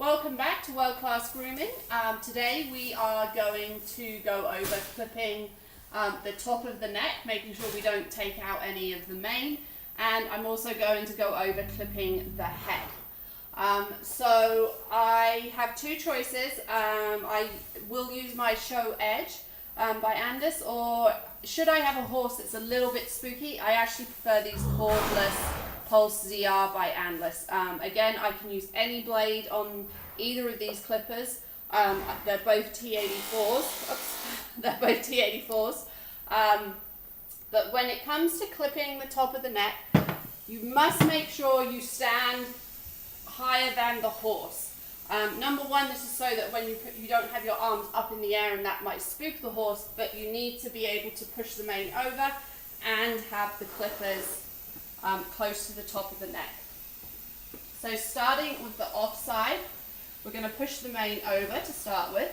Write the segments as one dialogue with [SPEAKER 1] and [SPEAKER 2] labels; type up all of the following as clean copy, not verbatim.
[SPEAKER 1] Welcome back to World Class Grooming. Today we are going to go over clipping the top of the neck, making sure we don't take out any of the mane, and I'm also going to go over clipping the head. So I have two choices. I will use my Show Edge by Andis, or should I have a horse that's a little bit spooky, I actually prefer these cordless Pulse ZR by Andis. Again, I can use any blade on either of these clippers. They're both T84s. Oops. They're both T84s. But when it comes to clipping the top of the neck, you must make sure you stand higher than the horse. Number one, this is so that when you don't have your arms up in the air, and that might spook the horse, but you need to be able to push the mane over and have the clippers close to the top of the neck. So starting with the off side, we're going to push the mane over to start with.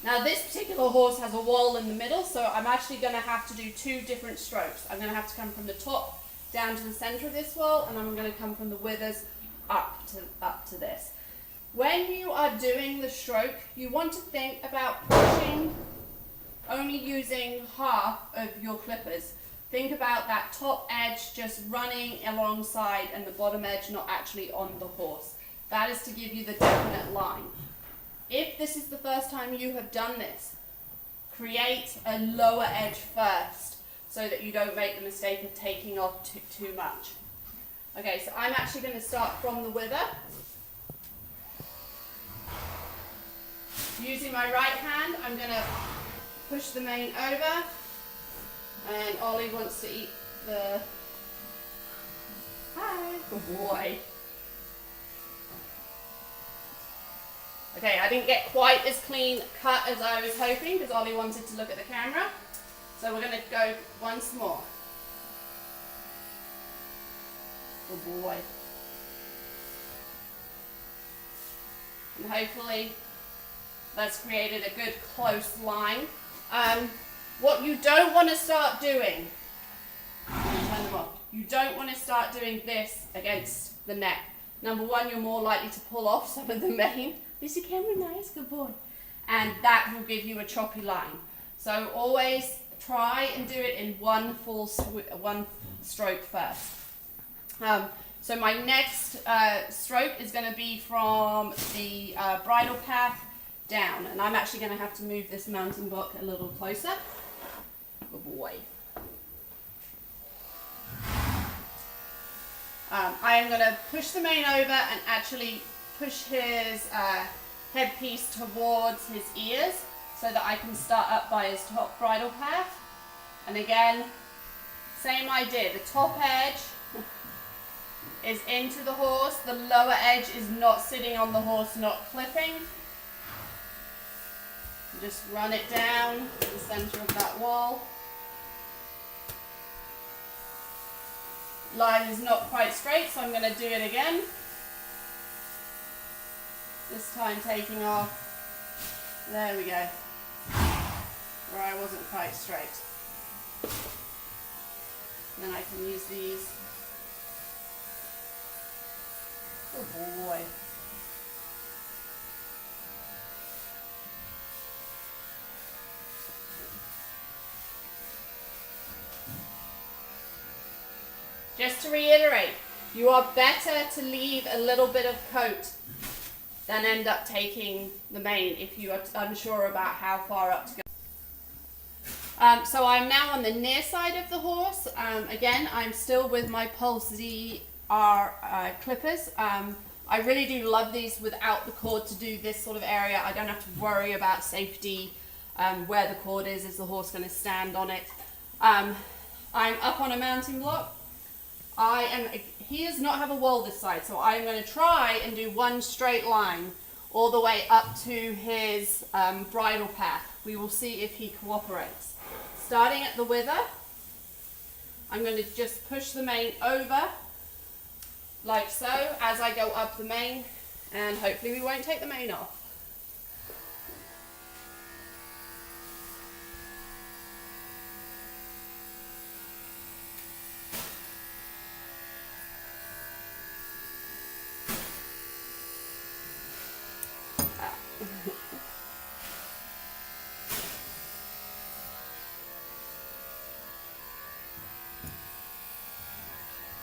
[SPEAKER 1] Now this particular horse has a wall in the middle, so I'm actually going to have to do two different strokes. I'm going to have to come from the top down to the center of this wall, and I'm going to come from the withers up to this. When you are doing the stroke, you want to think about pushing, only using half of your clippers. Think about that top edge just running alongside and the bottom edge not actually on the horse. That is to give you the definite line. If this is the first time you have done this, create a lower edge first so that you don't make the mistake of taking off too much. Okay, so I'm actually going to start from the wither. Using my right hand, I'm going to push the mane over. And Ollie wants to eat the... Hi, good boy. Okay, I didn't get quite as clean cut as I was hoping because Ollie wanted to look at the camera. So we're going to go once more. Good boy. And hopefully that's created a good close line. What you don't want to start doing, turn them off. You don't want to start doing this against the neck. Number one, you're more likely to pull off some of the mane. Is the camera nice? Good boy. And that will give you a choppy line. So always try and do it in one stroke first. So my next stroke is going to be from the bridle path down, and I'm actually going to have to move this mounting block a little closer. Good boy. I am going to push the mane over and actually push his headpiece towards his ears so that I can start up by his top bridle path. And again, same idea. The top edge is into the horse. The lower edge is not sitting on the horse, not clipping. Just run it down to the center of that wall. Line is not quite straight, so I'm going to do it again. This time taking off. There we go. Where I wasn't quite straight. Then I can use these. Oh boy. Just to reiterate, you are better to leave a little bit of coat than end up taking the mane if you are unsure about how far up to go. So I'm now on the near side of the horse. Again, I'm still with my Pulse ZR clippers. I really do love these without the cord to do this sort of area. I don't have to worry about safety, where the cord is the horse going to stand on it. I'm up on a mounting block. He does not have a wall this side, so I'm going to try and do one straight line all the way up to his bridle path. We will see if he cooperates. Starting at the wither, I'm going to just push the mane over, like so, as I go up the mane, and hopefully we won't take the mane off.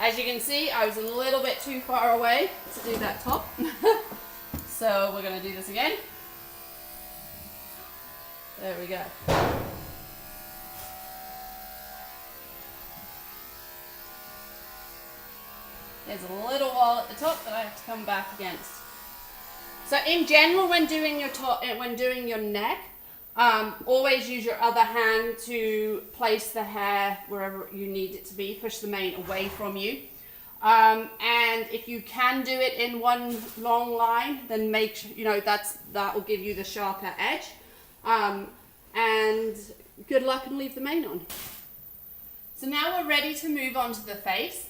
[SPEAKER 1] As you can see, I was a little bit too far away to do that top. So we're going to do this again. There we go. There's a little wall at the top that I have to come back against. So in general, when doing your top, when doing your neck, always use your other hand to place the hair wherever you need it to be. Push the mane away from you. And if you can do it in one long line, then make sure, that will give you the sharper edge. And good luck and leave the mane on. So now we're ready to move on to the face.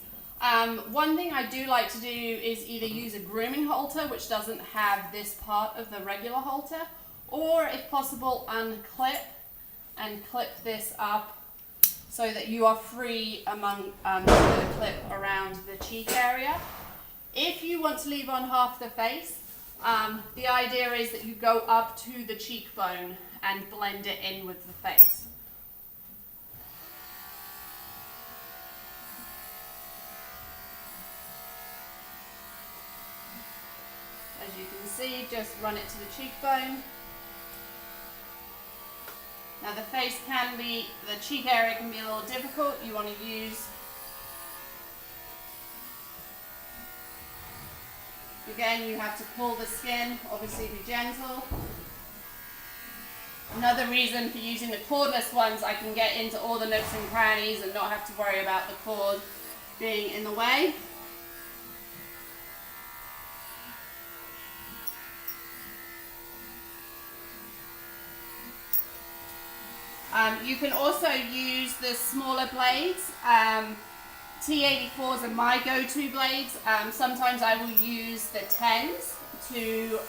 [SPEAKER 1] One thing I do like to do is either use a grooming halter, which doesn't have this part of the regular halter, or if possible unclip and clip this up so that you are free among the clip around the cheek area. If you want to leave on half the face, the idea is that you go up to the cheekbone and blend it in with the face. As you can see, just run it to the cheekbone. Now the cheek area can be a little difficult. You want to use, again, you have to pull the skin, obviously be gentle. Another reason for using the cordless ones, I can get into all the nooks and crannies and not have to worry about the cord being in the way. You can also use the smaller blades. T84s are my go-to blades. Sometimes I will use the 10s to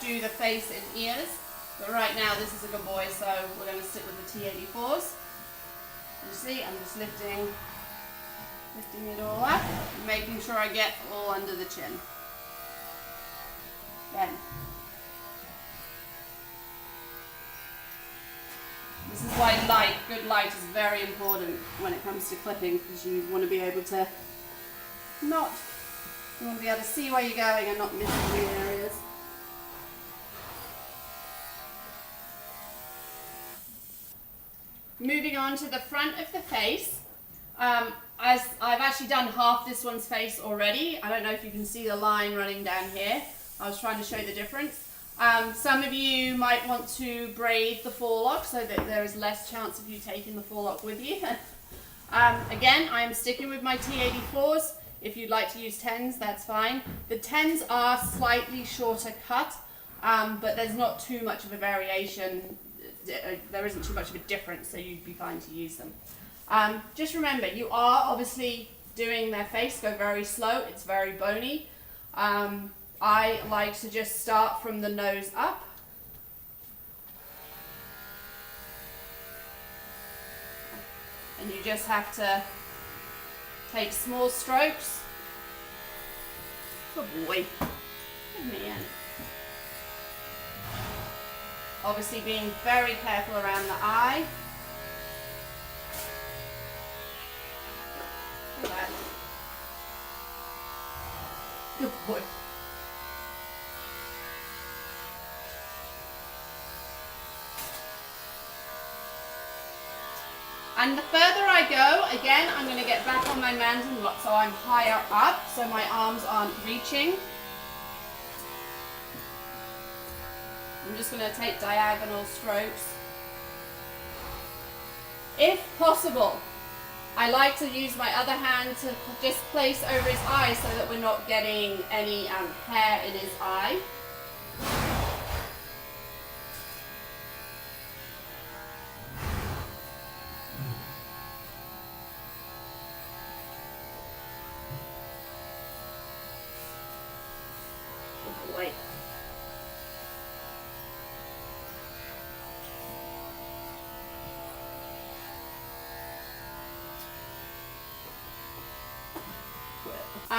[SPEAKER 1] do the face and ears. But right now this is a good boy, so we're going to stick with the T84s. You see, I'm just lifting it all up, making sure I get all under the chin. Then. This is why good light is very important when it comes to clipping, because you want to be able to see where you're going and not miss any areas. Moving on to the front of the face, as I've actually done half this one's face already. I don't know if you can see the line running down here. I was trying to show the difference. Some of you might want to braid the forelock so that there is less chance of you taking the forelock with you. Again, I'm sticking with my T84s. If you'd like to use 10s, that's fine. The 10s are slightly shorter cut, but there's not too much of a variation. There isn't too much of a difference, so you'd be fine to use them. Just remember, you are obviously doing their face, go very slow, it's very bony. I like to just start from the nose up. And you just have to take small strokes. Good boy. Good man. Obviously being very careful around the eye. Look at that. Good boy. And the further I go, again, I'm going to get back on my mountain so I'm higher up, so my arms aren't reaching. I'm just going to take diagonal strokes. If possible, I like to use my other hand to just place over his eye so that we're not getting any hair in his eye. Wait.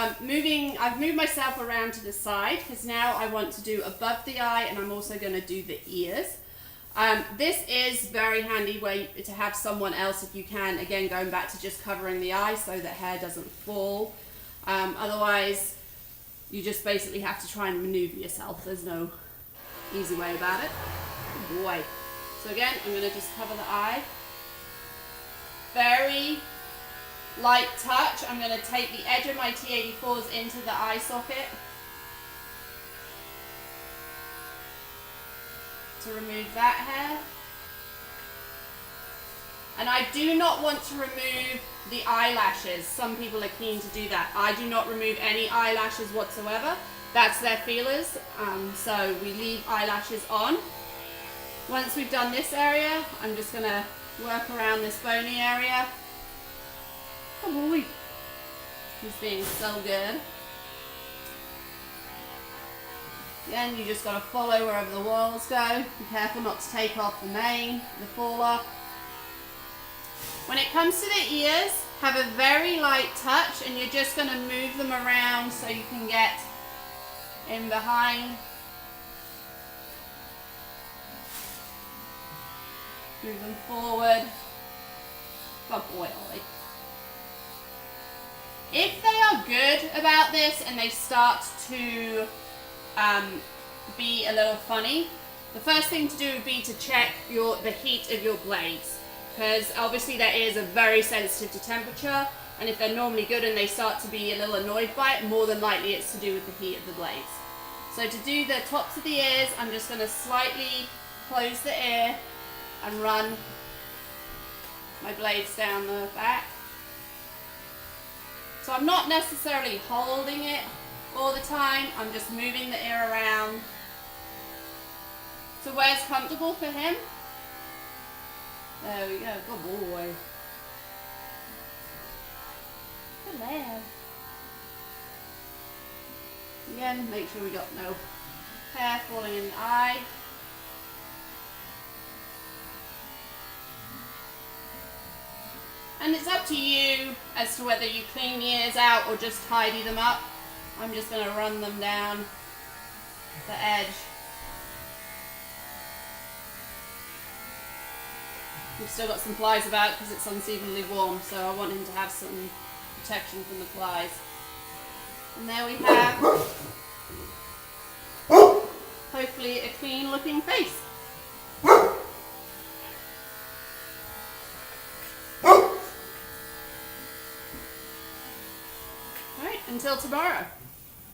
[SPEAKER 1] I've moved myself around to the side because now I want to do above the eye, and I'm also going to do the ears. This is very handy to have someone else if you can, again going back to just covering the eye so that hair doesn't fall. Otherwise you just basically have to try and maneuver yourself. There's no easy way about it. Good boy. So again, I'm going to just cover the eye. Very light touch. I'm going to take the edge of my T84s into the eye socket to remove that hair. And I do not want to remove the eyelashes. Some people are keen to do that. I do not remove any eyelashes whatsoever. That's their feelers. So we leave eyelashes on. Once we've done this area, I'm just going to work around this bony area. Oh boy, he's being so good. Again, you just got to follow wherever the whorls go. Be careful not to take off the mane, the faller. When it comes to the ears, have a very light touch, and you're just going to move them around so you can get in behind. Move them forward. Good boy, Ollie. If they are good about this and they start to be a little funny, the first thing to do would be to check the heat of your blades, because obviously their ears are very sensitive to temperature, and if they're normally good and they start to be a little annoyed by it, more than likely it's to do with the heat of the blades. So to do the tops of the ears, I'm just going to slightly close the ear and run my blades down the back. So I'm not necessarily holding it all the time, I'm just moving the ear around to where it's comfortable for him. There we go, good boy. Good lad. Again, make sure we got no hair falling in the eye. And it's up to you as to whether you clean the ears out or just tidy them up. I'm just going to run them down the edge. We've still got some flies about because it's unseasonably warm, so I want him to have some protection from the flies. And there we have, hopefully, a clean looking face. Alright, until tomorrow.